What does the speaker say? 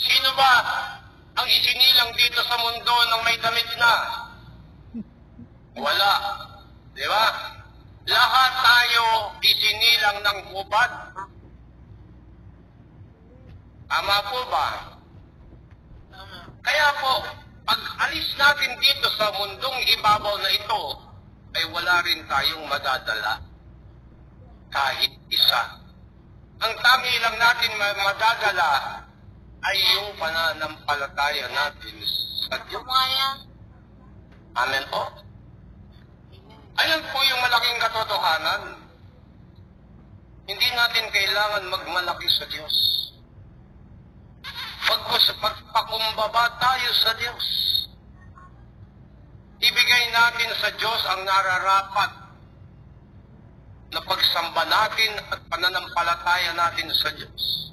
Sino ba ang isinilang dito sa mundo ng may damit na? Wala. Di ba? Lahat tayo isinilang ng hubad. Tama po ba? Kaya po, pag alis natin dito sa mundong ibabaw na ito, ay wala rin tayong madadala. Kahit isa. Ang tami lang natin madadala ay yung pananampalataya natin sa Diyos. Amen po. Ayan po yung malaking katotohanan. Hindi natin kailangan magmalaki sa Diyos. Pagpakumbaba tayo sa Diyos. Ibigay natin sa Diyos ang nararapat na pagsamba natin at pananampalataya natin sa Diyos.